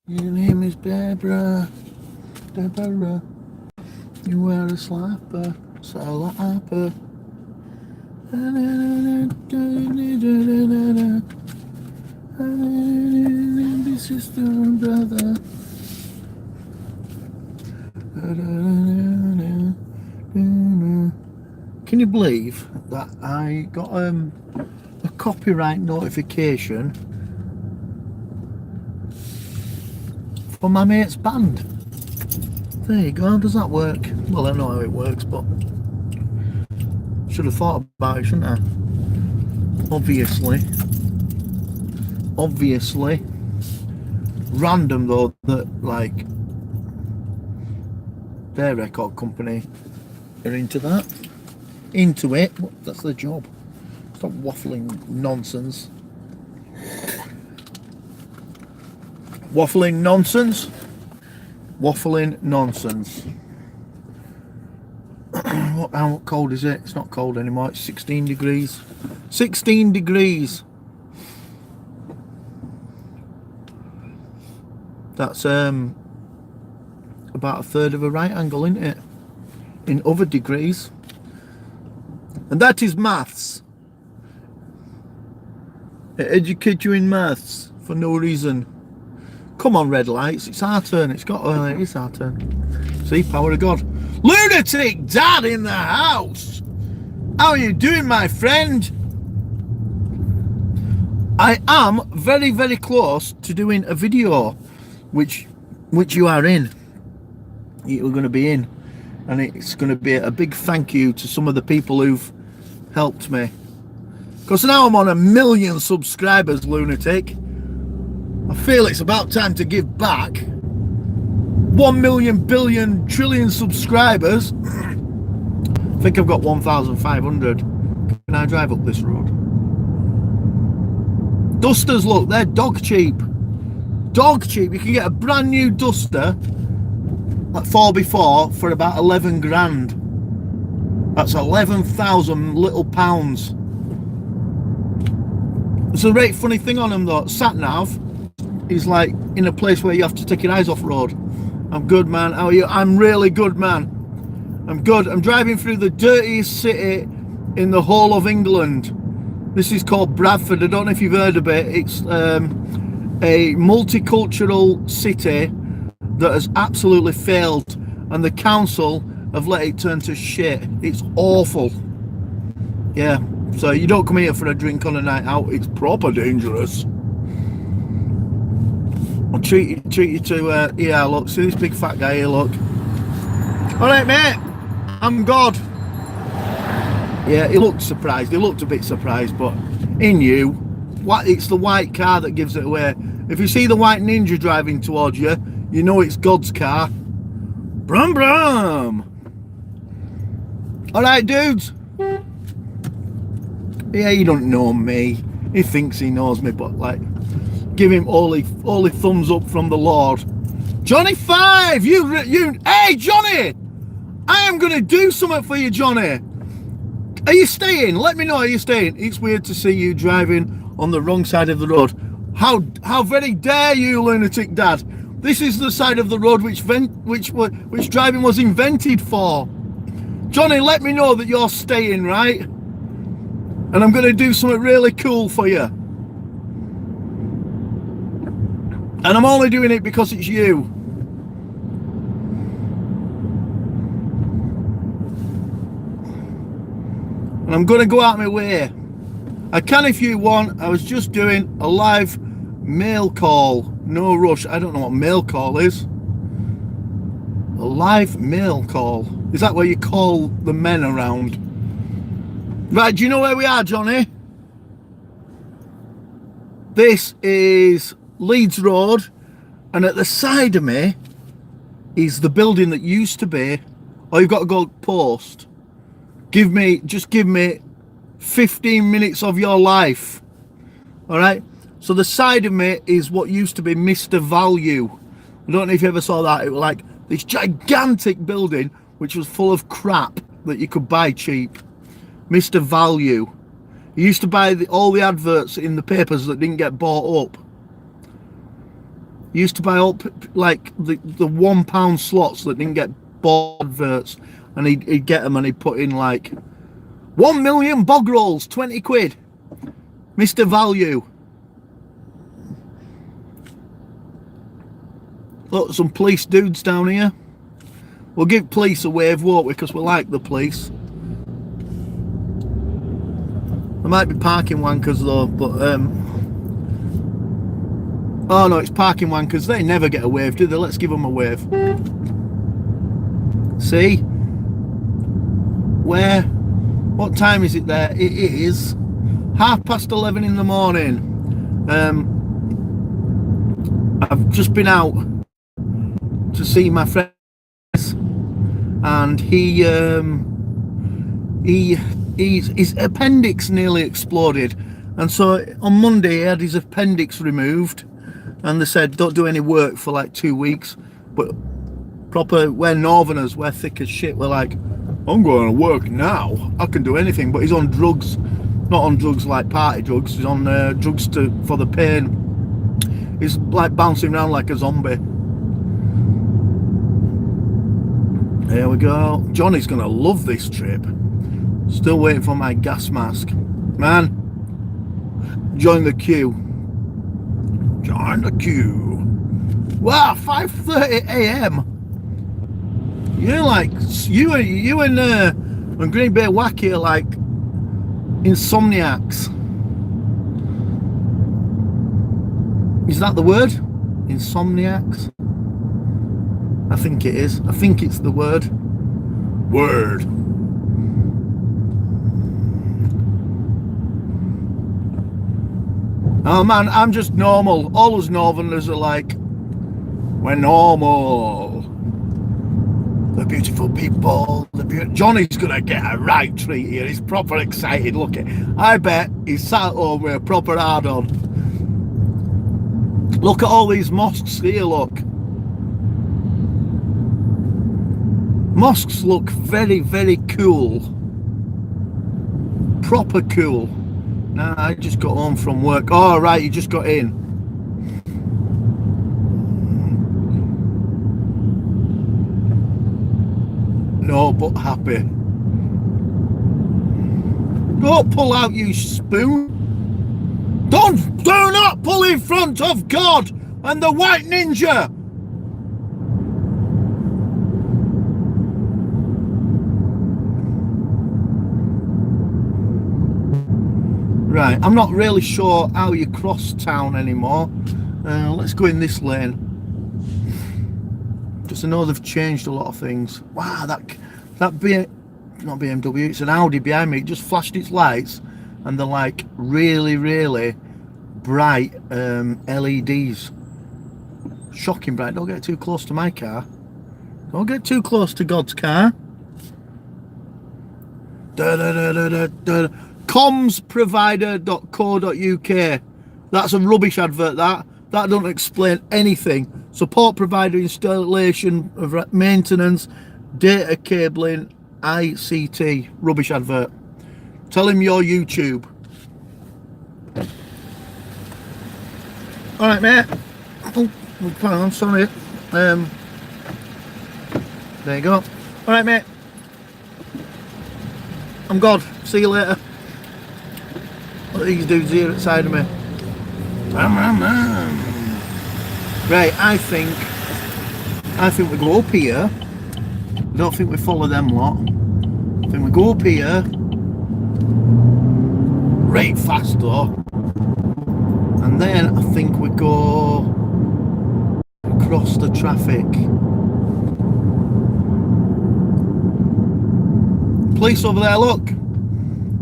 Your name is Deborah. Deborah. You wear a slapper. Slapper. Be sister and brother. Can you believe that I got a copyright notification for my mate's band? There you go. Does that work? Well, I know how it works, but should have thought about it, shouldn't I? Obviously. Random though that like their record company are into that. Into it. That's their job. Stop waffling nonsense. Waffling nonsense. How cold is it? It's not cold anymore. It's 16 degrees. 16 degrees. That's about a third of a right angle, isn't it? In other degrees. And that is maths. It educates you in maths for no reason. Come on, red lights. It's our turn. It's our turn. See, power of God. Lunatic Dad in the house. How are you doing, my friend? I am very, very close to doing a video, which you are in. You're going to be in, and it's going to be a big thank you to some of the people who've helped me. Because now I'm on 1 million subscribers, lunatic. I feel it's about time to give back. 1 million billion trillion subscribers. I think I've got 1,500. Can I drive up this road? Dusters, look, they're dog cheap. Dog cheap. You can get a brand new duster like 4x4 for about 11 grand. That's 11,000 little pounds. It's a great funny thing on them though. Sat nav is like in a place where you have to take your eyes off road. I'm good, man. How are you? I'm really good, man. I'm good. I'm driving through the dirtiest city in the whole of England. This is called Bradford. I don't know if you've heard of it. It's a multicultural city that has absolutely failed, and the council have let it turn to shit. It's awful. Yeah. So you don't come here for a drink on a night out. It's proper dangerous. I'll treat you to yeah, look, see this big fat guy here, look. Alright, mate, I'm God. Yeah, he looked surprised. He looked a bit surprised, but he knew. It's the white car that gives it away. If you see the white Ninja driving towards you, you know it's God's car. Brum brum. Alright, dudes. Yeah, he don't know me. He thinks he knows me, but like, give him all the thumbs up from the Lord. Johnny 5, hey Johnny, I am gonna do something for you, Johnny. Are you staying? Let me know. Are you staying? It's weird to see you driving on the wrong side of the road. How very dare you, lunatic dad? This is the side of the road which driving was invented for. Johnny, let me know that you're staying, right? And I'm gonna do something really cool for you. And I'm only doing it because it's you. And I'm going to go out my way. I can if you want. I was just doing a live mail call. No rush. I don't know what mail call is. A live mail call. Is that where you call the men around? Right, do you know where we are, Johnny? This is Leeds Road, and at the side of me is the building that used to be, oh, you've got to go post. Just give me 15 minutes of your life. All right. So the side of me is what used to be Mr. Value. I don't know if you ever saw that. It was like this gigantic building which was full of crap that you could buy cheap. Mr. Value. You used to buy all the adverts in the papers that didn't get bought up. He used to buy all like the £1 slots that didn't get bought adverts, and he'd get them and he'd put in like 1 million bog rolls, 20 quid, Mr. Value. Look, some police dudes down here. We'll give police a wave, won't we? Because we like the police. There might be parking wankers though, but oh no, it's parking wankers. They never get a wave, do they? Let's give them a wave. See? Where? What time is it there? It is 11:30 in the morning. I've just been out to see my friend, and his appendix nearly exploded, and so on Monday he had his appendix removed, and they said don't do any work for like 2 weeks. But proper, we're northerners, we're thick as shit, we're like, I'm going to work now, I can do anything. But he's on drugs, not on drugs like party drugs, he's on drugs for the pain. He's like bouncing around like a zombie. There we go. Johnny's gonna love this trip. Still waiting for my gas mask. Man, join the queue. Join the queue. Wow, 5:30 AM. You're like, you and Green Bay Wacky are like insomniacs. Is that the word? Insomniacs? I think it is. I think it's the word. Word. Oh man, I'm just normal. All us northerners are like, we're normal. The beautiful people. Johnny's gonna get a right treat here. He's proper excited. Look at, I bet he's sat home with a proper hard on. Look at all these mosques here, look. Mosques look very, very cool. Proper cool. Nah, I just got home from work. Oh, right, you just got in. No, but happy. Don't pull out, you spoon. Do not pull in front of God and the White Ninja. Right, I'm not really sure how you cross town anymore. Let's go in this lane. Just I know they've changed a lot of things. Wow, not BMW, it's an Audi behind me. It just flashed its lights, and they're like really, really bright LEDs. Shocking bright. Don't get too close to my car. Don't get too close to God's car. Comsprovider.co.uk. That's a rubbish advert, that doesn't explain anything. Support provider, installation of maintenance, data cabling, ICT. Rubbish advert. Tell him your YouTube. Alright, mate. Oh, hang on, sorry. There you go. Alright, mate. I'm God. See you later. What are these dudes here outside of me? Right, I think we go up here. I don't think we follow them lot. I think we go up here. Right fast though. And then I think we go across the traffic. Police over there, look.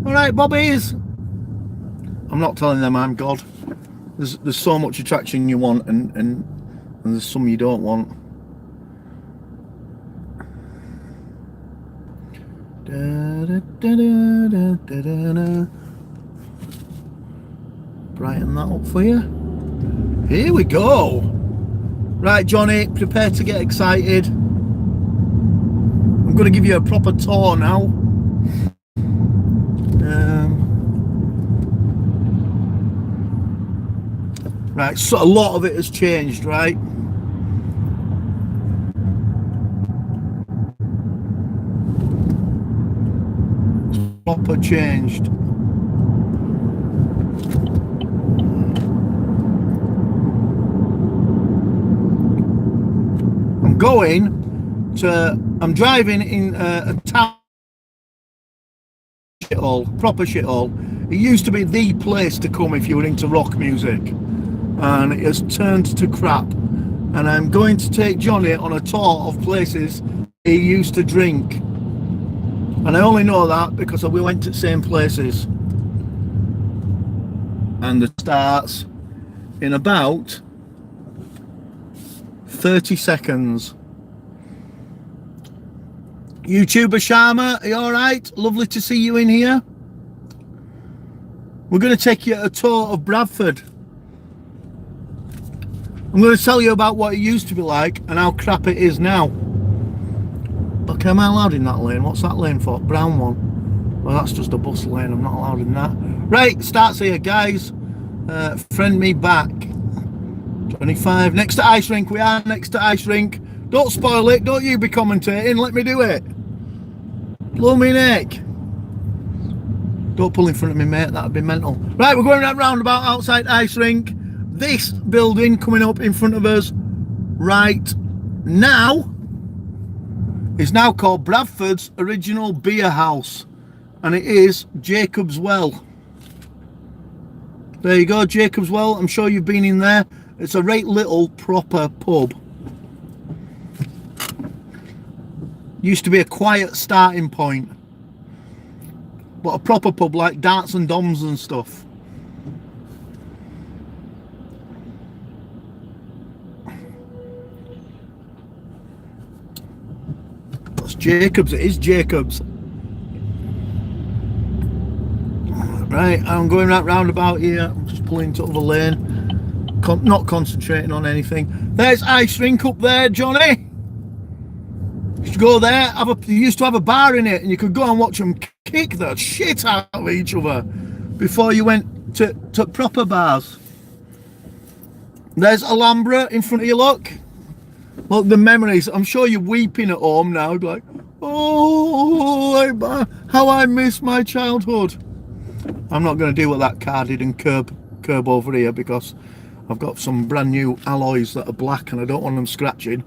Alright, bobbies. I'm not telling them I'm God. There's so much attraction you want, and there's some you don't want. Brighten that up for you. Here we go. Right, Johnny, prepare to get excited. I'm going to give you a proper tour now. Right, so a lot of it has changed, right? Proper changed. I'm driving in a town shithole, proper shithole. It used to be the place to come if you were into rock music, and it has turned to crap. And I'm going to take Johnny on a tour of places he used to drink. And I only know that because we went to the same places. And it starts in about 30 seconds. YouTuber Sharma, are you alright? Lovely to see you in here. We're going to take you a tour of Bradford. I'm going to tell you about what it used to be like and how crap it is now. Okay, am I allowed in that lane? What's that lane for? Brown one. Well, that's just a bus lane. I'm not allowed in that. Right, starts here, guys. Friend me back. 25. Next to ice rink. We are next to ice rink. Don't spoil it. Don't you be commentating. Let me do it. Blow me neck. Don't pull in front of me, mate. That'd be mental. Right, we're going that roundabout outside ice rink. This building coming up in front of us right now is now called Bradford's Original Beer House, and it is Jacob's Well. There you go, Jacob's Well. I'm sure you've been in there. It's a right little proper pub. Used to be a quiet starting point, but a proper pub like darts and doms and stuff. That's Jacob's. It is Jacob's. Right, I'm going right roundabout here. I'm just pulling into the lane, not concentrating on anything. There's ice rink up there, Johnny. Used to go there. You used to have a bar in it, and you could go and watch them kick the shit out of each other before you went to proper bars. There's Alhambra in front of you. Look the memories. I'm sure you're weeping at home now, like, oh, how I miss my childhood. I'm not going to deal with that carded and curb over here because I've got some brand new alloys that are black and I don't want them scratching.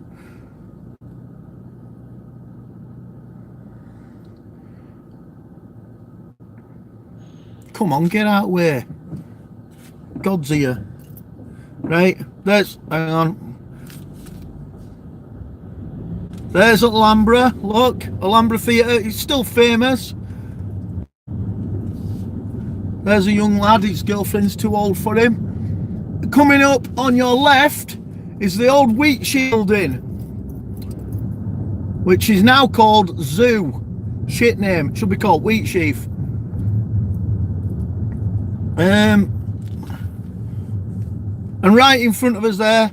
Come on, get out of the way. God's here. Right, hang on. There's Alhambra. Look, Alhambra Theatre. It's still famous. There's a young lad. His girlfriend's too old for him. Coming up on your left is the old Wheatshield Inn, which is now called Zoo. Shit name. It should be called Wheatsheaf. And right in front of us there,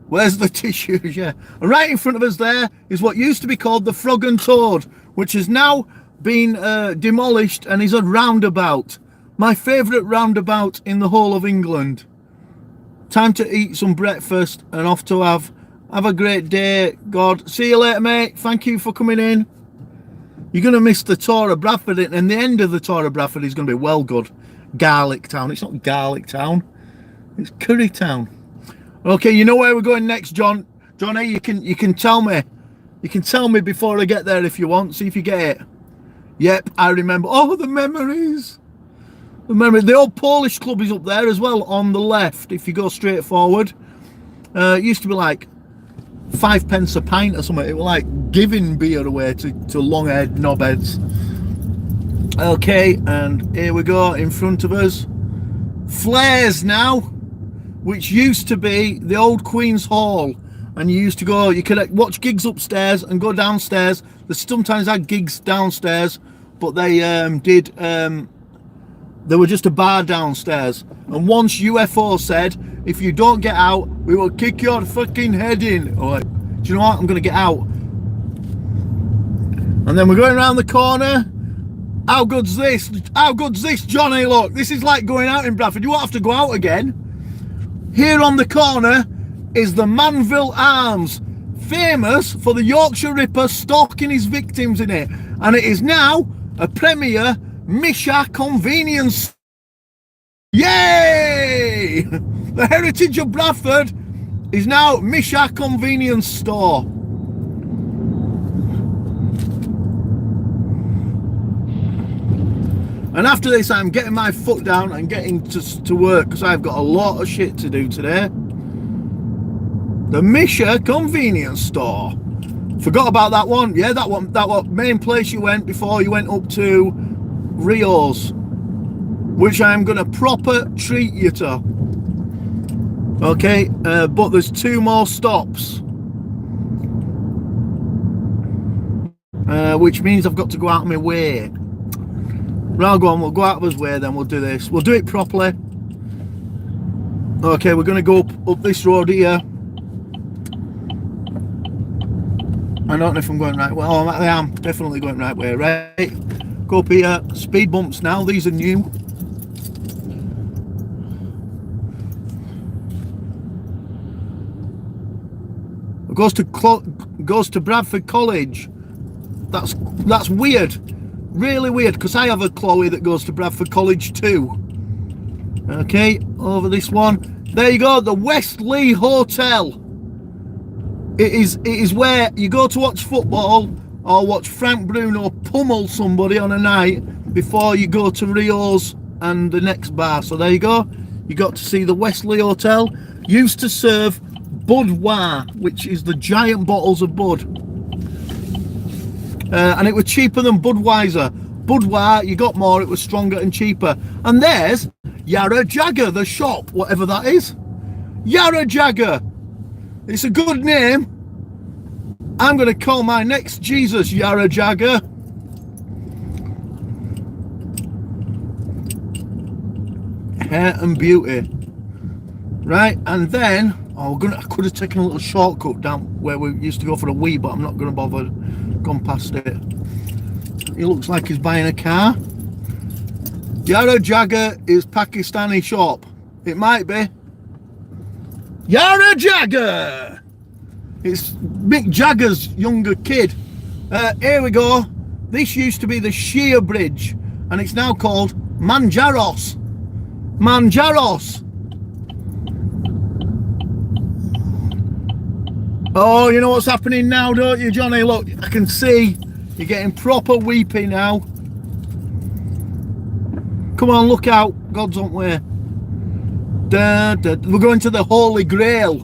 where's the tissues? Yeah. And right in front of us there is what used to be called the Frog and Toad, which has now been demolished and is a roundabout. My favourite roundabout in the whole of England. Time to eat some breakfast and off to have a great day. God, see you later, mate. Thank you for coming in. You're going to miss the tour of Bradford, and the end of the tour of Bradford is going to be well good. Garlic Town. It's not Garlic Town. It's Curry Town. Okay, you know where we're going next, John. Johnny, you can tell me. You can tell me before I get there if you want. See if you get it. Yep, I remember. Oh, the memories. The memories. The old Polish club is up there as well on the left. If you go straight forward, it used to be like 5 pence a pint or something. It was like giving beer away to long-haired knobheads. Okay, and here we go in front of us. Flares now, which used to be the old Queen's Hall, and you used to go, you could watch gigs upstairs and go downstairs. They sometimes had gigs downstairs, but they they were just a bar downstairs. And once UFO said, if you don't get out, we will kick your fucking head in. Or like, do you know what? I'm going to get out. And then we're going around the corner. How good's this? How good's this, Johnny? Look, this is like going out in Bradford. You won't have to go out again. Here on the corner is the Manville Arms, famous for the Yorkshire Ripper stalking his victims in it, and it is now a premier Misha convenience. Yay! The heritage of Bradford is now Misha convenience store. And after this, I'm getting my foot down and getting to work, because I've got a lot of shit to do today. The Misha convenience store. Forgot about that one. Yeah, that one main place you went before you went up to Rio's, which I'm gonna proper treat you to. Okay, but there's 2 more stops, which means I've got to go out of my way. Right, go on, we'll go out of his way, then we'll do this. We'll do it properly. Okay, we're going to go up this road here. I don't know if I'm going right way. Oh, I am definitely going right way, right? Go up here. Speed bumps now, these are new. It goes to Bradford College. That's weird. Really weird, because I have a Chloe that goes to Bradford College too. Okay, over this one. There you go, the Westley Hotel. It is where you go to watch football or watch Frank Bruno pummel somebody on a night before you go to Rio's and the next bar. So there you go. You got to see the Westley Hotel. Used to serve Budweiser, which is the giant bottles of Bud. And it was cheaper than Budweiser. Budweiser, you got more, it was stronger and cheaper. And there's Yarra Jagger, the shop, whatever that is. Yarra Jagger. It's a good name. I'm going to call my next Jesus Yarra Jagger. Hair and beauty. Right, and then I could have taken a little shortcut down where we used to go for a wee, but I'm not going to bother. Gone past it. He looks like he's buying a car. Yarra Jagger is Pakistani shop. It might be. Yarra Jagger! It's Mick Jagger's younger kid. Here we go. This used to be the Sheer Bridge, and it's now called Manjaros. Manjaros. Oh, you know what's happening now, don't you, Johnny? Look, I can see you're getting proper weepy now. Come on, look out. God's on way. We're going to the Holy Grail.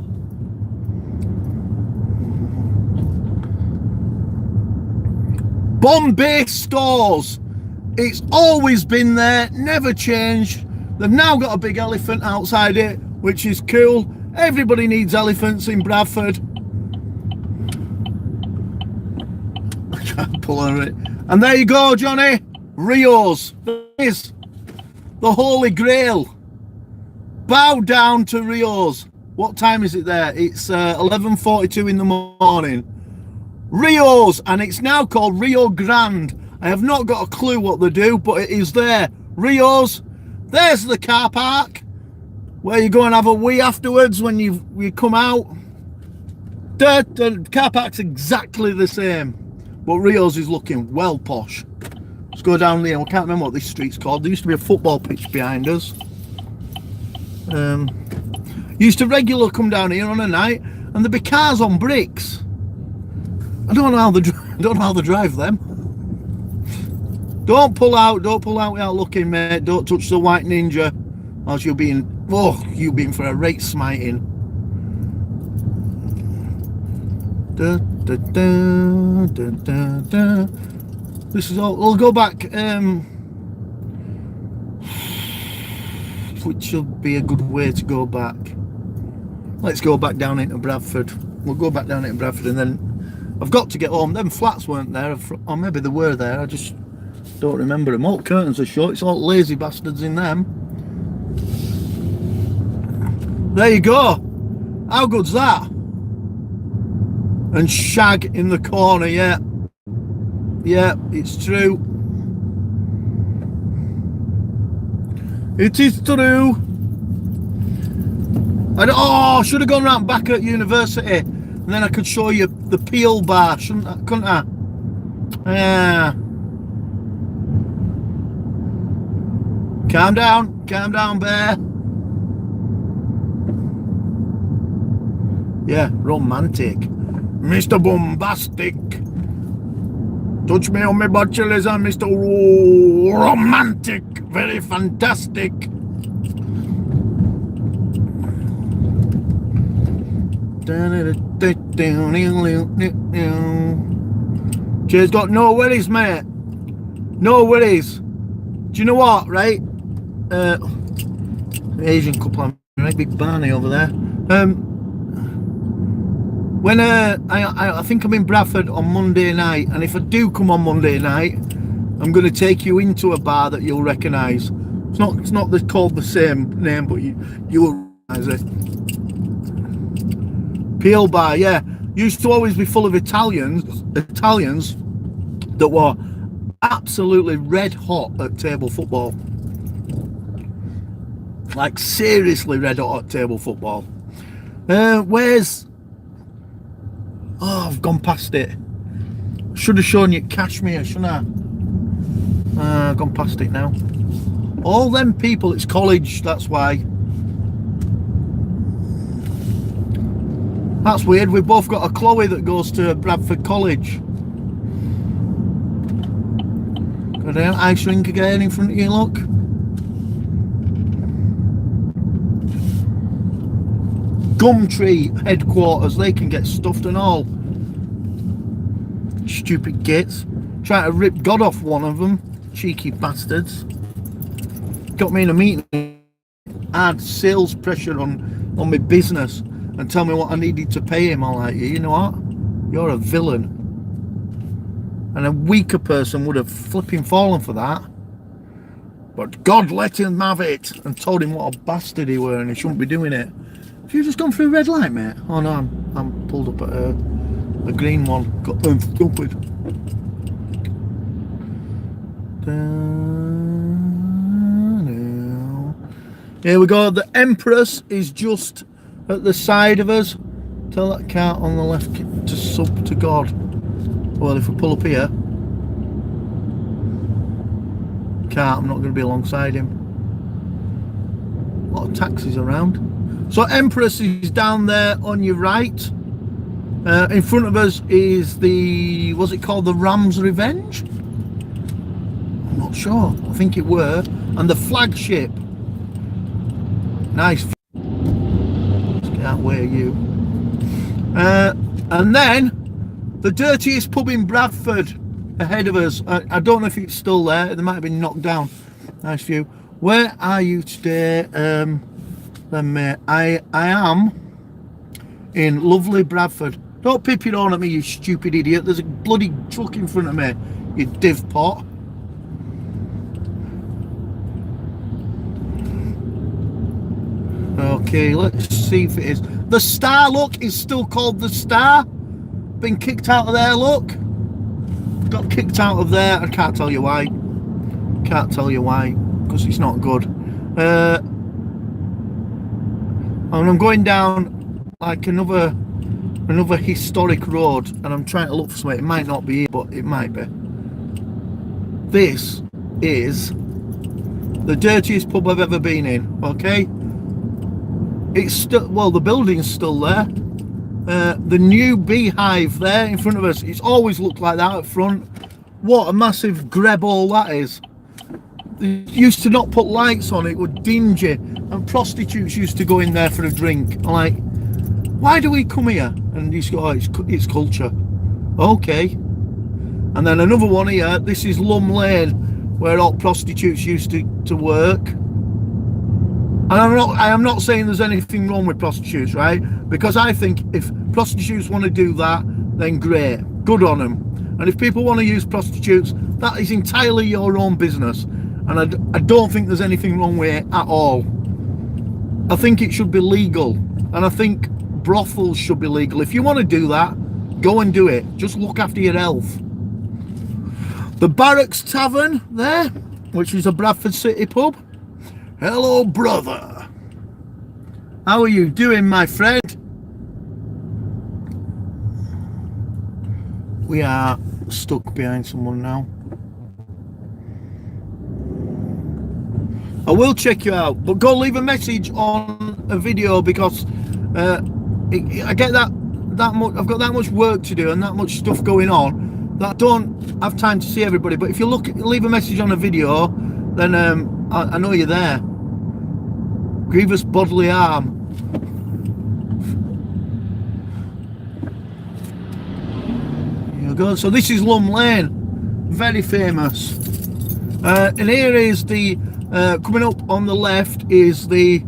Bombay Stores. It's always been there, never changed. They've now got a big elephant outside it, which is cool. Everybody needs elephants in Bradford. Pull on it. And there you go, Johnny. Rio's. There is the Holy Grail. Bow down to Rio's. What time is it there? It's 11:42 in the morning. Rio's, and it's now called Rio Grande. I have not got a clue what they do, but it is there. Rio's. There's the car park where you go and have a wee afterwards when you come out. The car park's exactly the same, but Rio's is looking well posh. Let's go down there. I can't remember what this street's called. There used to be a football pitch behind us. Used to regularly come down here on a night, and there'd be cars on bricks. I don't know how they drive them. Don't pull out without looking, mate. Don't touch the white ninja, or else you'll be in for a rate smiting. This is all. We'll go back. Which will be a good way to go back. Let's go back down into Bradford. We'll go back down into Bradford, and then I've got to get home. Them flats weren't there, or maybe they were there. I just don't remember them. All curtains are shut. It's all lazy bastards in them. There you go. How good's that? And shag in the corner, yeah. Yeah, it's true. It is true. I should have gone round back at university, and then I could show you the Peel bar, couldn't I? Yeah. Calm down, bear. Yeah, romantic. Mr. Bombastic. Touch me on my botulism, Mr. Romantic. Very fantastic. Jay's got no worries, mate. No worries. Do you know what, right? Asian couple, I'm right, big Barney over there. When I think I'm in Bradford on Monday night, and if I do come on Monday night, I'm going to take you into a bar that you'll recognise. It's not called the same name, but you will recognise it. Peel bar, yeah. Used to always be full of Italians that were absolutely red hot at table football. Like seriously red hot at table football. Where's... Oh, I've gone past it. Should have shown you Kashmir, shouldn't I? I've gone past it now. All them people, it's college, that's why. That's weird, we've both got a Chloe that goes to Bradford College. Got an ice rink again in front of you, look. Gumtree headquarters, they can get stuffed and all. Stupid gits. Trying to rip God off one of them. Cheeky bastards. Got me in a meeting. Add sales pressure on my business and tell me what I needed to pay him. I'm like, you know what? You're a villain. And a weaker person would have flipping fallen for that. But God let him have it and told him what a bastard he were and he shouldn't be doing it. Have you just gone through a red light, mate? Oh no, I'm pulled up at a green one. Got stupid. Here we go. The Empress is just at the side of us. Tell that cart on the left to sub to God. Well, if we pull up here, cart, I'm not going to be alongside him. A lot of taxis around. So Empress is down there on your right. In front of us is the, what's it called, the Ram's Revenge? I'm not sure. I think it were. And the flagship. Nice. Let's get out where you. And then the dirtiest pub in Bradford ahead of us. I don't know if it's still there. They might have been knocked down. Nice view. Where are you today? Then mate, I am in lovely Bradford. Don't pip it on at me, you stupid idiot. There's a bloody truck in front of me, you div pot. Okay, let's see if it is. The Star, look, is still called the Star. Been kicked out of there, look. Got kicked out of there. I can't tell you why. Can't tell you why, because it's not good. And I'm going down like another historic road, and I'm trying to look for something. It might not be here, but it might be. This is the dirtiest pub I've ever been in. Okay, it's still, well, the building's still there. The new beehive there in front of us, it's always looked like that up front. What a massive greb hole that is. They used to not put lights on, it was dingy, and prostitutes used to go in there for a drink. I'm like, why do we come here? And you go, oh, it's culture. Okay. And then another one here, this is Lum Lane, where all prostitutes used to work. And I am not saying there's anything wrong with prostitutes, right? Because I think if prostitutes want to do that, then great, good on them. And if people want to use prostitutes, that is entirely your own business. And I don't think there's anything wrong with it at all. I think it should be legal. And I think brothels should be legal. If you want to do that, go and do it. Just look after your health. The Barracks Tavern there, which is a Bradford City pub. Hello, brother. How are you doing, my friend? We are stuck behind someone now. I will check you out, but go leave a message on a video because I get that much. I've got that much work to do and that much stuff going on that I don't have time to see everybody. But if you leave a message on a video, then I know you're there. Grievous bodily harm. Here we go. So this is Lum Lane, very famous. And here is the coming up on the left is the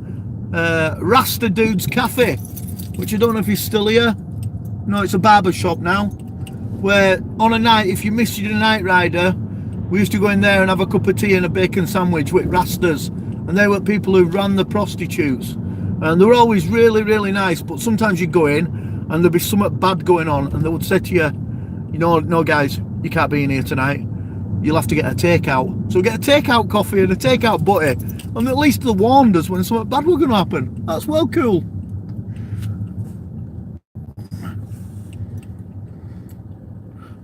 Rasta Dudes Cafe, which I don't know if he's still here. No, it's a barber shop now, where on a night, if you missed your night rider, we used to go in there and have a cup of tea and a bacon sandwich with Rastas, and they were people who ran the prostitutes, and they were always really, really nice. But sometimes you'd go in and there'd be something bad going on, and they would say to you, you know, no guys, you can't be in here tonight, you'll have to get a takeout. So get a takeout coffee and a takeout butty, and at least they warned us when something bad was going to happen. That's well cool.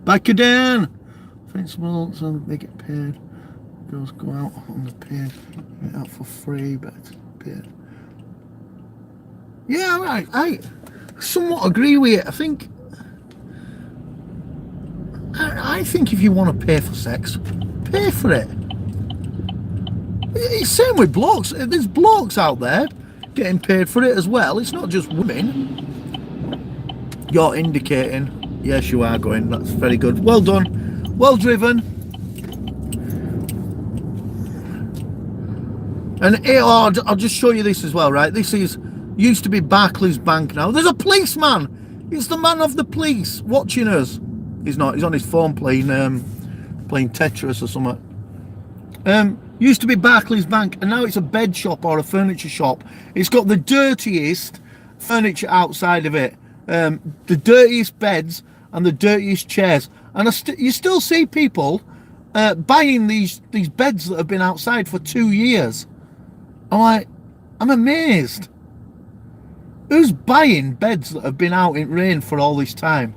Back again. Principal, so they get paid. Girls go out on the paid, get out for free, but it's paid. Yeah, right. I somewhat agree with it. I think if you want to pay for sex, pay for it. It's same with blokes. There's blokes out there getting paid for it as well. It's not just women. You're indicating. Yes, you are going. That's very good. Well done. Well driven. And I'll just show you this as well, right? This used to be Barclays Bank now. There's a policeman. It's the man of the police watching us. He's not. He's on his phone playing Tetris or something. Used to be Barclays Bank, and now it's a bed shop or a furniture shop. It's got the dirtiest furniture outside of it. The dirtiest beds and the dirtiest chairs, and you still see people buying these beds that have been outside for 2 years. I'm amazed. Who's buying beds that have been out in rain for all this time?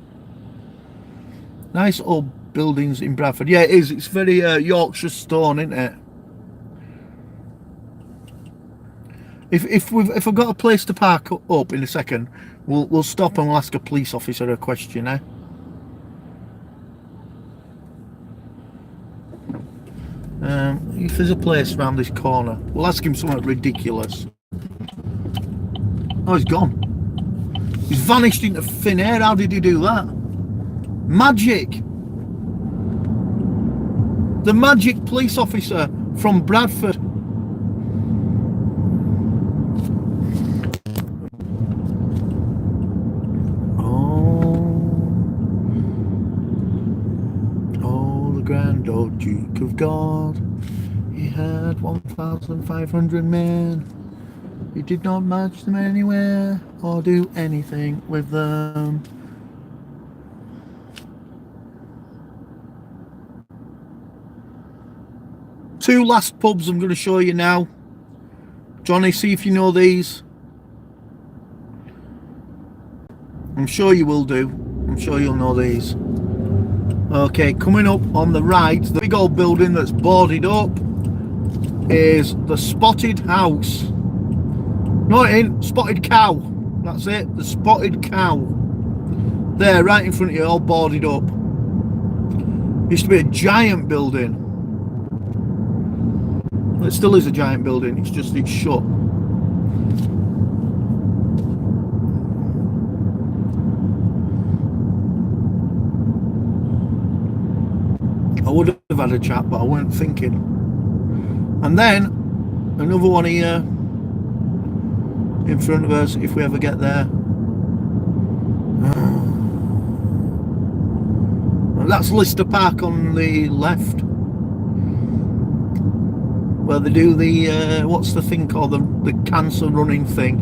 Nice old buildings in Bradford. Yeah, it is. It's very Yorkshire stone, isn't it? If I've got a place to park up in a second, we'll stop and we'll ask a police officer a question, eh? If there's a place around this corner, we'll ask him something ridiculous. Oh, he's gone. He's vanished into thin air. How did he do that? Magic. The magic police officer from Bradford. Oh, the grand old Duke of God. He had 1,500 men. He did not match them anywhere or do anything with them. Two last pubs I'm going to show you now. Johnny, see if you know these. I'm sure you will do. I'm sure you'll know these. Okay, coming up on the right, the big old building that's boarded up is the Spotted House. No, it ain't. Spotted Cow. That's it. The Spotted Cow. There, right in front of you, all boarded up. Used to be a giant building. Well, it still is a giant building. It's just it's shut. I would have had a chat, but I weren't thinking. And then another one here in front of us if we ever get there. That's Lister Park on the left, where they do the what's the thing called, the cancer running thing.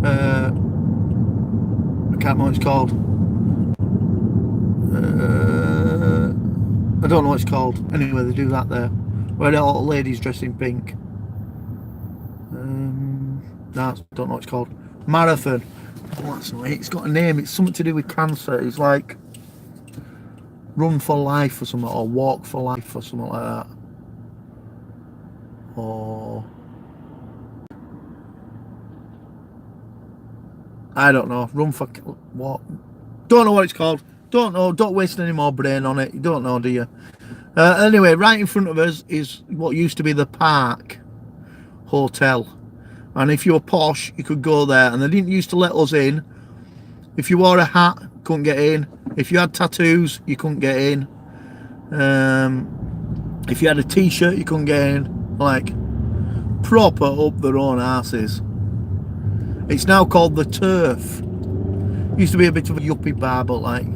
I can't remember what it's called. I don't know what it's called. Anyway, they do that there, where all ladies dressed in pink. No, don't know what it's called. Marathon. Oh, that's not it. It's got a name. It's something to do with cancer. It's like Run for Life or something, or Walk for Life or something like that. Or I don't know. Run for what? Don't know what it's called. Don't know. Don't waste any more brain on it. You don't know, do you? Anyway, right in front of us is what used to be the Park Hotel. And if you were posh, you could go there. And they didn't used to let us in. If you wore a hat, couldn't get in. If you had tattoos, you couldn't get in. If you had a t-shirt, you couldn't get in. Like, proper up their own asses. It's now called the Turf. Used to be a bit of a yuppie bar, but like,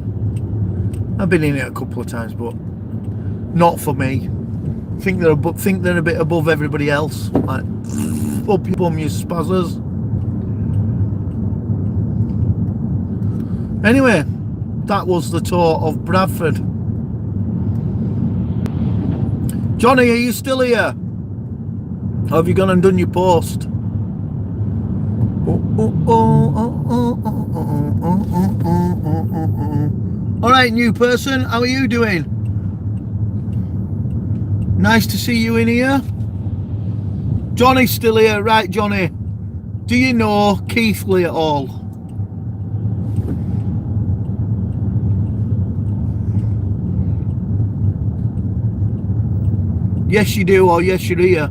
I've been in it a couple of times, but not for me. Think they're a bit above everybody else. Like, up your bum, you spazzers. Anyway, that was the tour of Bradford. Johnny, are you still here? Or have you gone and done your post? Alright, new person, how are you doing? Nice to see you in here. Johnny's still here, right, Johnny? Do you know Keithley at all? Yes you do, or yes you're here.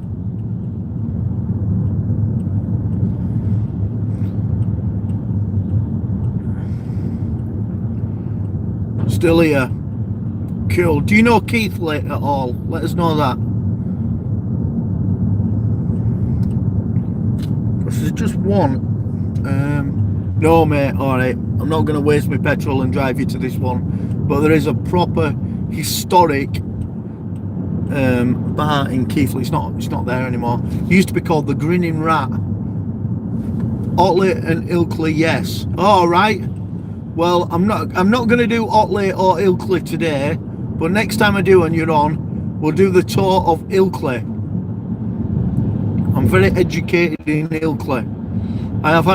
Still here. Cool. Do you know Keithley at all? Let us know that. This is just one. No mate, alright. I'm not going to waste my petrol and drive you to this one. But there is a proper historic bar in Keithley. It's not there anymore. It used to be called the Grinning Rat. Otley and Ilkley, yes. Alright. Well, I'm not going to do Otley or Ilkley today, but next time I do and you're on, we'll do the tour of Ilkley. I'm very educated in Ilkley. I have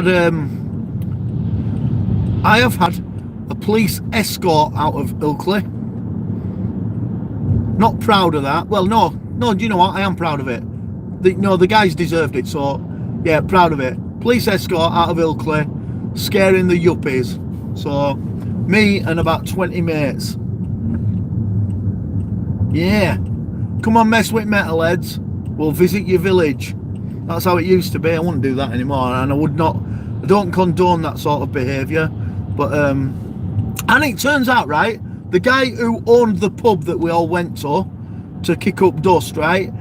had a police escort out of Ilkley. Not proud of that. Well, no, do you know what? I am proud of it. The guys deserved it, so yeah, proud of it. Police escort out of Ilkley, scaring the yuppies. So, me and about 20 mates. Yeah. Come on, mess with metalheads. We'll visit your village. That's how it used to be. I wouldn't do that anymore, and I don't condone that sort of behaviour. But, and it turns out, right, the guy who owned the pub that we all went to kick up dust, right,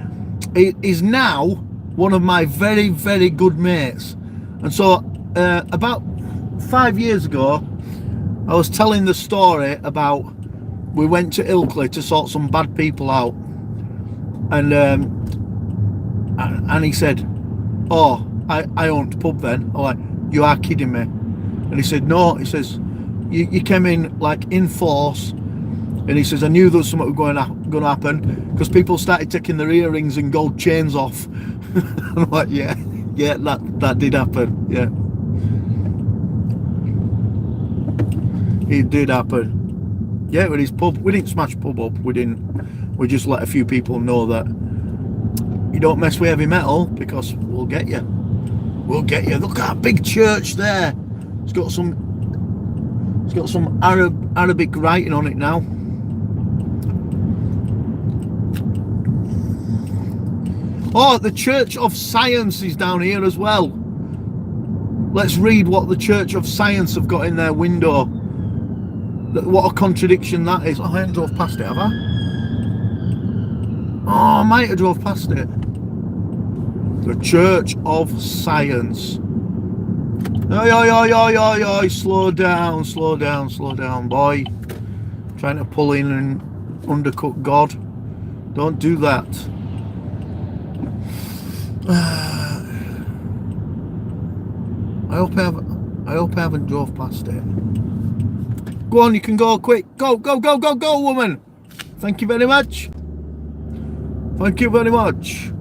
is now one of my very, very good mates. And so, about 5 years ago, I was telling the story about we went to Ilkley to sort some bad people out, and he said, "Oh, I owned pub then." I'm like, "You are kidding me?" And he said, "No." He says, "You came in like in force," and he says, "I knew there was something going to happen because people started taking their earrings and gold chains off." I'm like, "Yeah, that did happen. Yeah." It did happen. Yeah, with his pub. We didn't smash pub up. We just let a few people know that you don't mess with heavy metal because we'll get you. We'll get you. Look at that big church there. It's got some Arabic writing on it now. Oh, the Church of Science is down here as well. Let's read what the Church of Science have got in their window. What a contradiction that is. Oh, I haven't drove past it, have I? Oh, I might have drove past it. The Church of Science. Oi, slow down, boy. Trying to pull in and undercut God. Don't do that. I hope I haven't drove past it. Go on, you can go quick. Go, woman. Thank you very much. Thank you very much.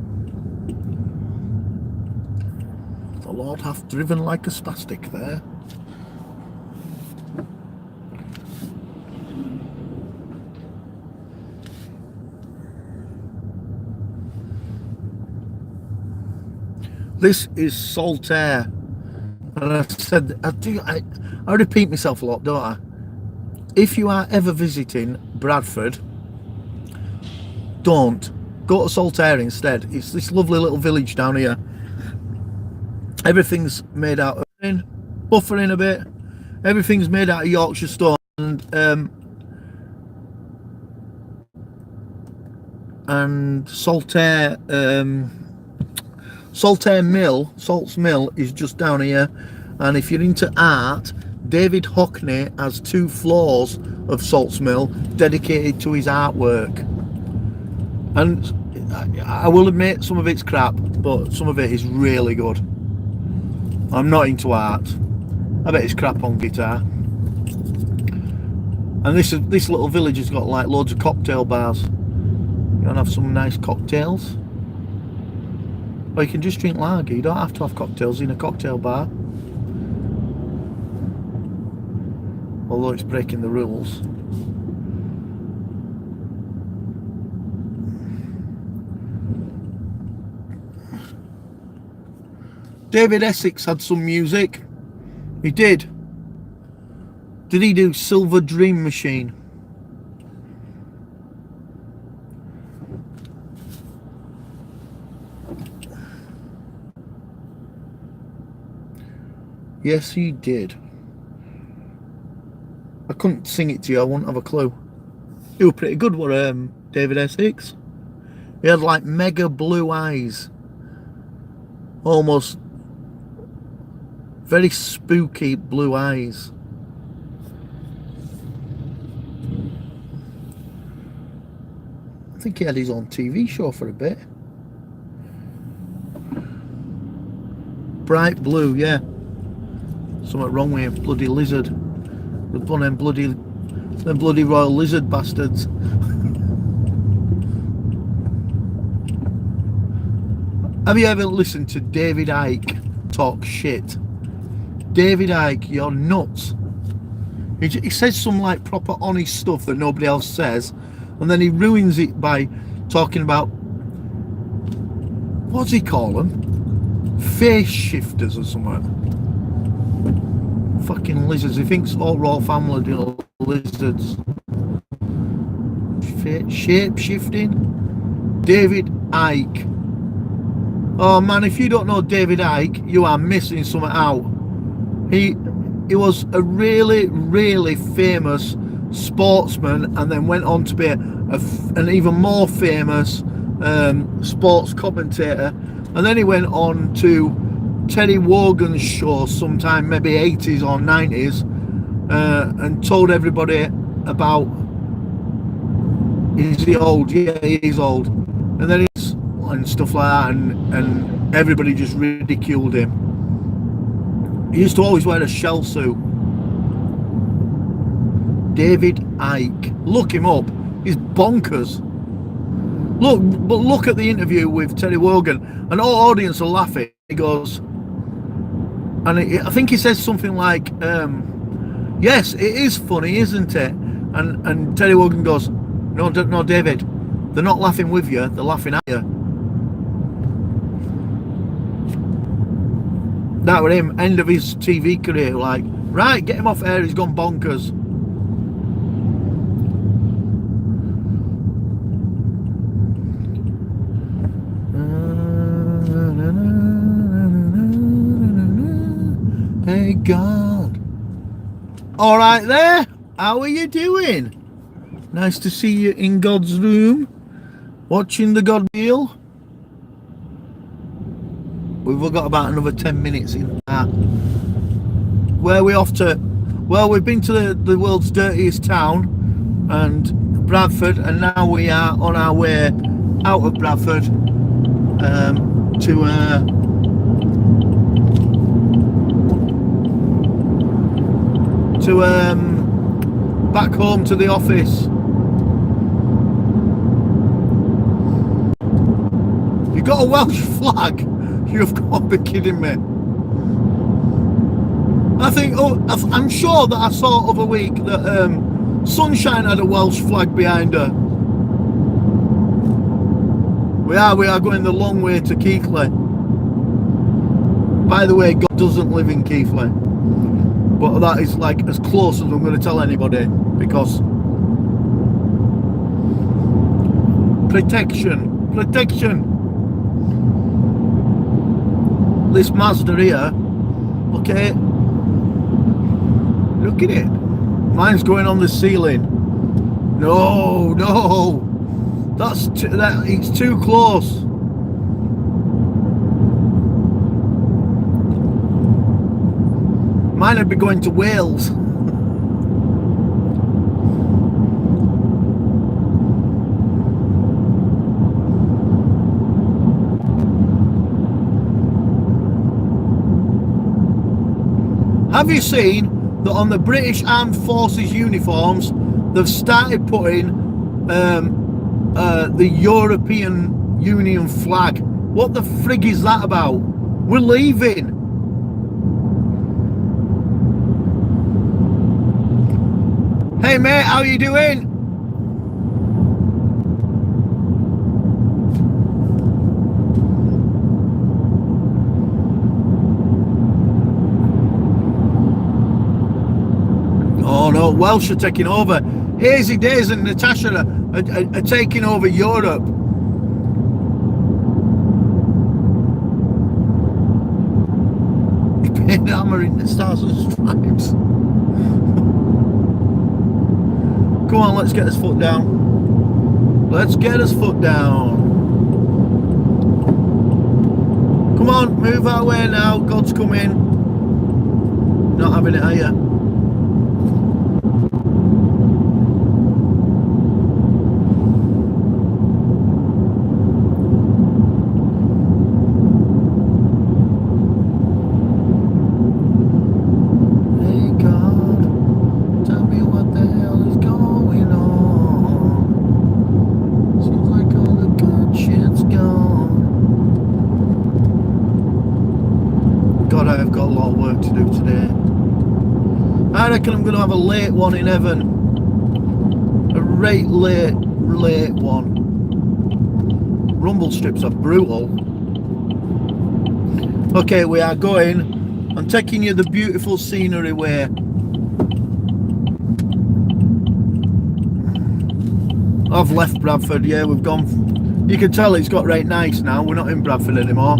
The Lord hath driven like a spastic there. This is Saltaire. And I said, I repeat myself a lot, don't I? If you are ever visiting Bradford, don't. Go to Saltaire instead. It's this lovely little village down here. Everything's made out of buffering a bit. Everything's made out of Yorkshire stone. And Saltaire Mill, Salts Mill, is just down here. And if you're into art, David Hockney has 2 floors of Salts Mill dedicated to his artwork. And I will admit some of it's crap, but some of it is really good. I'm not into art. I bet it's crap on guitar. And this little village has got like loads of cocktail bars. You want to have some nice cocktails? Or you can just drink lager. You don't have to have cocktails in a cocktail bar. Although it's breaking the rules. David Essex had some music. He did. Did he do Silver Dream Machine? Yes, he did. I couldn't sing it to you, I wouldn't have a clue. He was pretty good, were David Essex. He had like mega blue eyes. Almost very spooky blue eyes. I think he had his own TV show for a bit. Bright blue, yeah. Something wrong with him, bloody lizard. The one of them bloody royal lizard bastards. Have you ever listened to David Icke talk shit? David Icke, you're nuts. He says some like proper honest stuff that nobody else says, and then he ruins it by talking about, what's he call them? Face shifters or something. Fucking lizards. He thinks all royal family do lizards. Shape shifting. David Icke. Oh man, if you don't know David Icke, you are missing something out. He was a really famous sportsman, and then went on to be an even more famous sports commentator, and then he went on to Terry Wogan's show sometime, maybe 80s or 90s, and told everybody about, is he old? Yeah, he's old. And then he's, and stuff like that, and everybody just ridiculed him. He used to always wear a shell suit. David Icke. Look him up. He's bonkers. Look at the interview with Terry Wogan, and all audience are laughing. He goes, and I think he says something like, yes, it is funny, isn't it? And Terry Wogan goes, no, David, they're not laughing with you, they're laughing at you. That was him, end of his TV career, like, right, get him off air, he's gone bonkers. Hey God. All right there, how are you doing? Nice to see you in God's room, watching the God Deal. We've got about another 10 minutes in that. Where are we off to? Well, we've been to the world's dirtiest town, and Bradford, and now we are on our way out of Bradford to back home to the office. You got a Welsh flag? You've got to be kidding me. I think, I'm sure that I saw other week that Sunshine had a Welsh flag behind her. We are going the long way to Keighley. By the way, God doesn't live in Keighley. But that is like as close as I'm going to tell anybody, because protection. This Mazda here, okay, look at it. Mine's going on the ceiling. No, it's too close. Mine would be going to Wales. Have you seen that on the British Armed Forces uniforms, they've started putting the European Union flag? What the frig is that about? We're leaving. Hey mate, how you doing? Oh no, Welsh are taking over. Hazy Days and Natasha are taking over Europe. He's paying hammer in the Stars and Stripes. Come on, let's get his foot down. Let's get his foot down. Come on, move our way now. God's coming. Not having it, are you? I reckon I'm going to have a late one in heaven. A late one. Rumble strips are brutal. Okay, we are going. I'm taking you the beautiful scenery way. I've left Bradford, yeah, we've gone. You can tell it's got right nice now. We're not in Bradford anymore.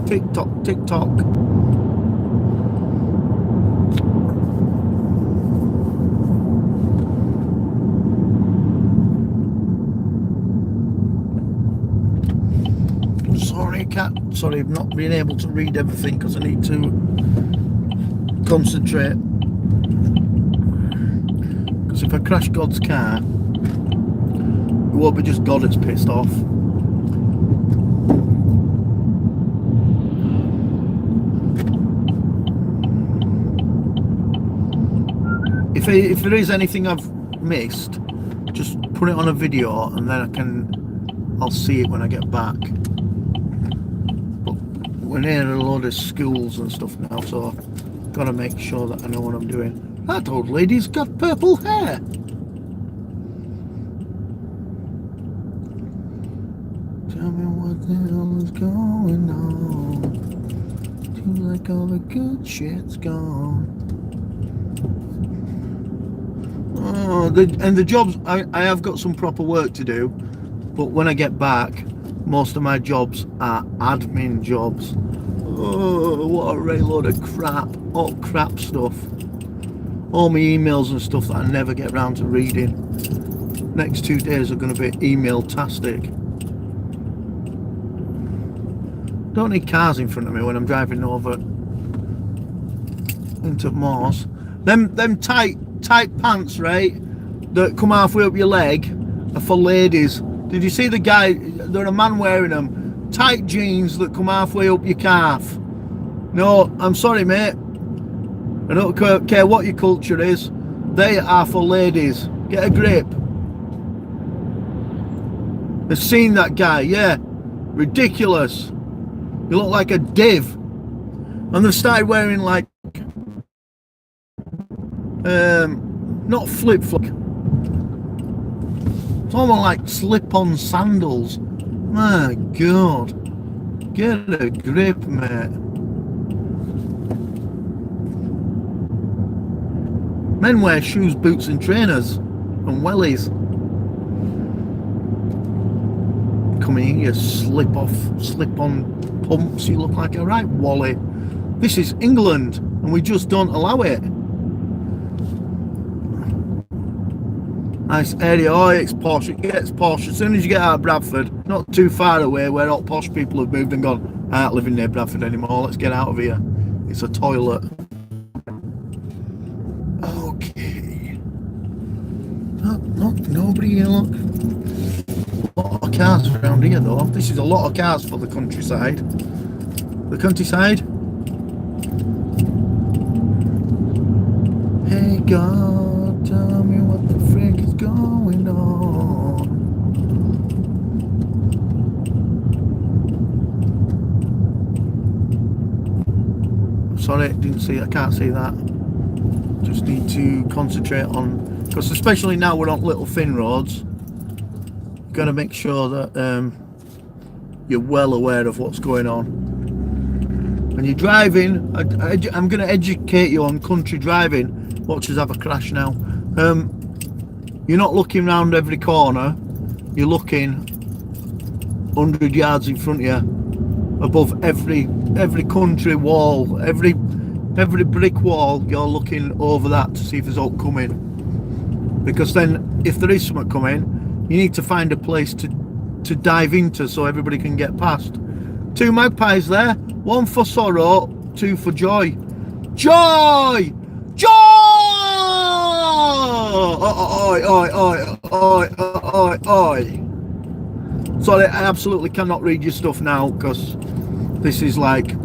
Tick tock, tick tock. Sorry, I've not been able to read everything because I need to concentrate. Because if I crash God's car, it won't be just God that's pissed off. If there is anything I've missed, just put it on a video and then I'll see it when I get back. We're near a load of schools and stuff now, so I've got to make sure that I know what I'm doing. That old lady's got purple hair. Tell me what the hell is going on. Seems like all the good shit's gone. Oh, and the jobs, I have got some proper work to do, but when I get back, most of my jobs are admin jobs. Oh, what a right load of crap. All crap stuff. All my emails and stuff that I never get around to reading. Next 2 days are going to be email-tastic. Don't need cars in front of me when I'm driving over into Morse. Them tight pants, right, that come halfway up your leg are for ladies. Did you see the guy? There's a man wearing them. Tight jeans that come halfway up your calf. No, I'm sorry, mate. I don't care what your culture is. They are for ladies. Get a grip. I've seen that guy, yeah. Ridiculous. You look like a div. And they've started wearing like, not flip-flop. It's almost like slip-on sandals. My God. Get a grip, mate. Men wear shoes, boots and trainers and wellies. Come in, you slip-on pumps. You look like a right wally. This is England and we just don't allow it. Nice area. Oh, it's posh. It gets posh as soon as you get out of Bradford. Not too far away where all posh people have moved and gone, I ain't living near Bradford anymore, let's get out of here. It's a toilet. Okay. Nobody here, look. A lot of cars around here though. This is a lot of cars for the countryside. The countryside. Hey God, tell me what the frick is going on. Sorry, didn't see it. I can't see that. Just need to concentrate on, because especially now we're on little thin roads, you've got to make sure that you're well aware of what's going on. When you're driving, I'm going to educate you on country driving. Watch us have a crash now. You're not looking round every corner. You're looking 100 yards in front of you, above every country wall, every brick wall. You're looking over that to see if there's something coming. Because then, if there is something coming, you need to find a place to dive into so everybody can get past. 2 magpies there. 1 for sorrow, 2 for joy. Joy! Joy! Oi, oi, oi, oi, oi, oi. Sorry, I absolutely cannot read your stuff now because this is like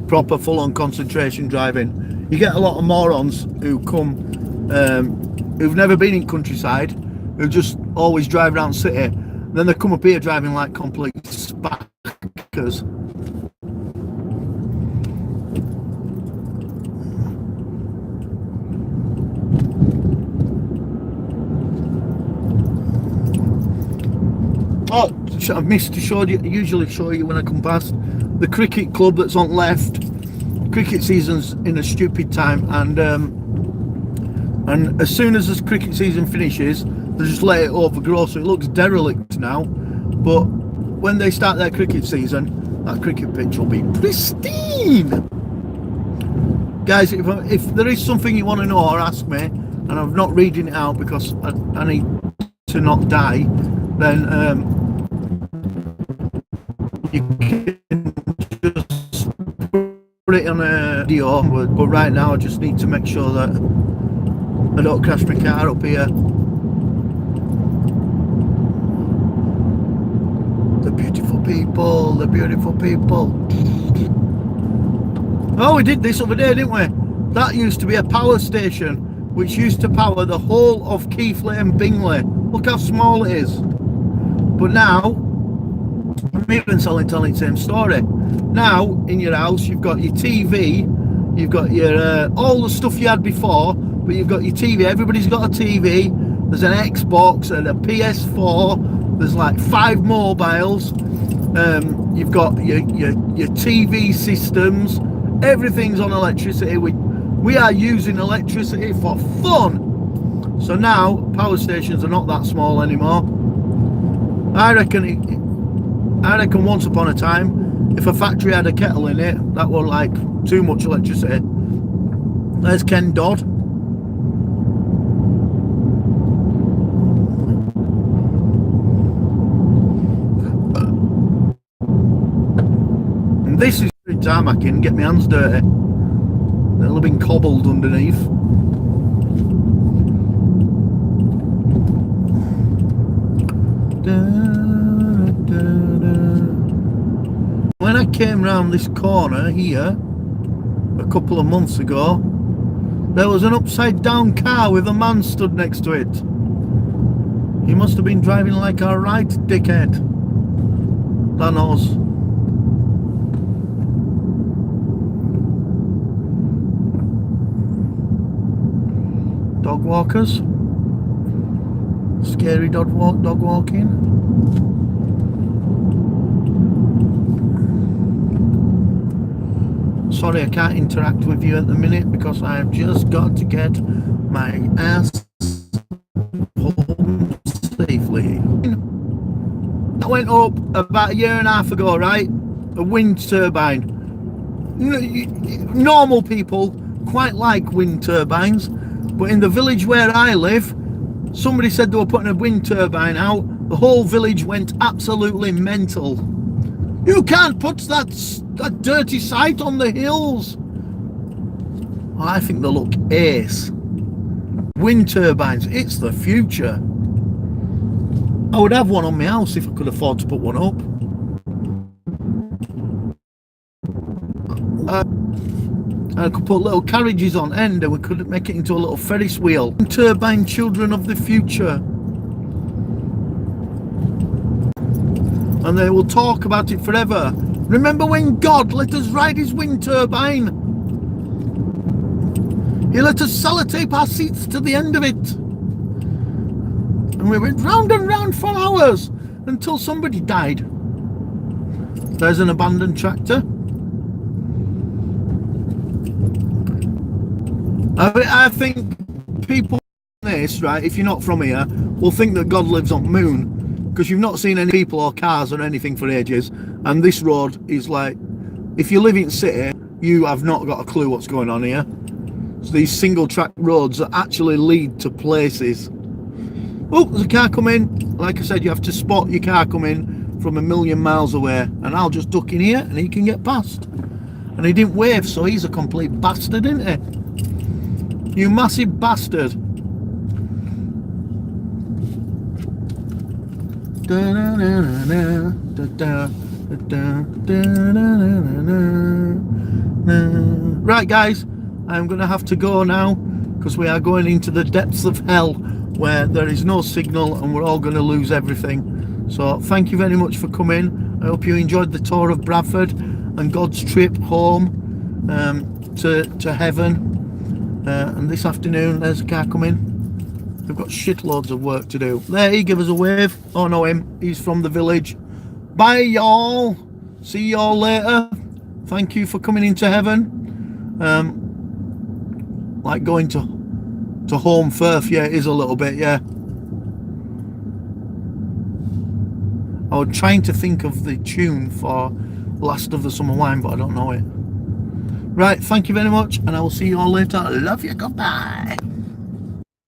proper full-on concentration driving. You get a lot of morons who come, who've never been in countryside, who just always drive around city. Then they come up here driving like complete spackers. Oh, I've missed to show you. I usually show you when I come past the cricket club that's on left. Cricket season's in a stupid time, and as soon as this cricket season finishes, they just let it overgrow, so it looks derelict now. But when they start their cricket season, that cricket pitch will be pristine. Guys, if there is something you want to know or ask me, and I'm not reading it out because I need to not die, then you can just put it on a video. But right now I just need to make sure that I don't crash my car up here. The beautiful people, the beautiful people. Oh, we did this other day, didn't we? That used to be a power station which used to power the whole of Keighley and Bingley. Look how small it is. But now, I'm even telling the same story. Now, in your house, you've got your TV, you've got your all the stuff you had before, but you've got your TV. Everybody's got a TV. There's an Xbox and a PS4. There's like 5 mobiles. You've got your TV systems. Everything's on electricity. We are using electricity for fun. So now power stations are not that small anymore. I reckon once upon a time, if a factory had a kettle in it, that were like too much electricity. There's Ken Dodd. And this is tarmacking, get my hands dirty. It'll have been cobbled underneath. When I came round this corner here a couple of months ago, there was an upside down car with a man stood next to it. He must have been driving like a right dickhead. Than us. Dog walkers. Scary dog walking. Sorry, I can't interact with you at the minute because I've just got to get my ass home safely. That went up about a year and a half ago, right? A wind turbine. Normal people quite like wind turbines, but in the village where I live, somebody said they were putting a wind turbine out. The whole village went absolutely mental. You can't put that dirty site on the hills. I think they look ace. Wind turbines, it's the future. I would have one on my house if I could afford to put one up. I could put little carriages on end and we could make it into a little Ferris wheel. Wind turbine children of the future. And they will talk about it forever. Remember when God let us ride his wind turbine? He let us sellotape our seats to the end of it. And we went round and round for hours until somebody died. There's an abandoned tractor. I think people this, right, if you're not from here, will think that God lives on the moon. Because you've not seen any people or cars or anything for ages, and this road is like, if you live in city, you have not got a clue what's going on here. So these single track roads that actually lead to places. Oh, there's a car coming. Like I said, you have to spot your car coming from a million miles away, and I'll just duck in here and he can get past. And he didn't wave, so he's a complete bastard, isn't he? You massive bastard. Right guys, I'm gonna have to go now because we are going into the depths of hell where there is no signal and we're all going to lose everything. So thank you very much for coming. I hope you enjoyed the tour of Bradford and God's trip home to heaven. And this afternoon there's a car coming. We've got shitloads of work to do. There, he give us a wave. Oh no, him. He's from the village. Bye, y'all. See y'all later. Thank you for coming into heaven. Like going to home Firth. Yeah, it is a little bit. Yeah. I was trying to think of the tune for Last of the Summer Wine, but I don't know it. Right. Thank you very much, and I will see you all later. Love you. Goodbye.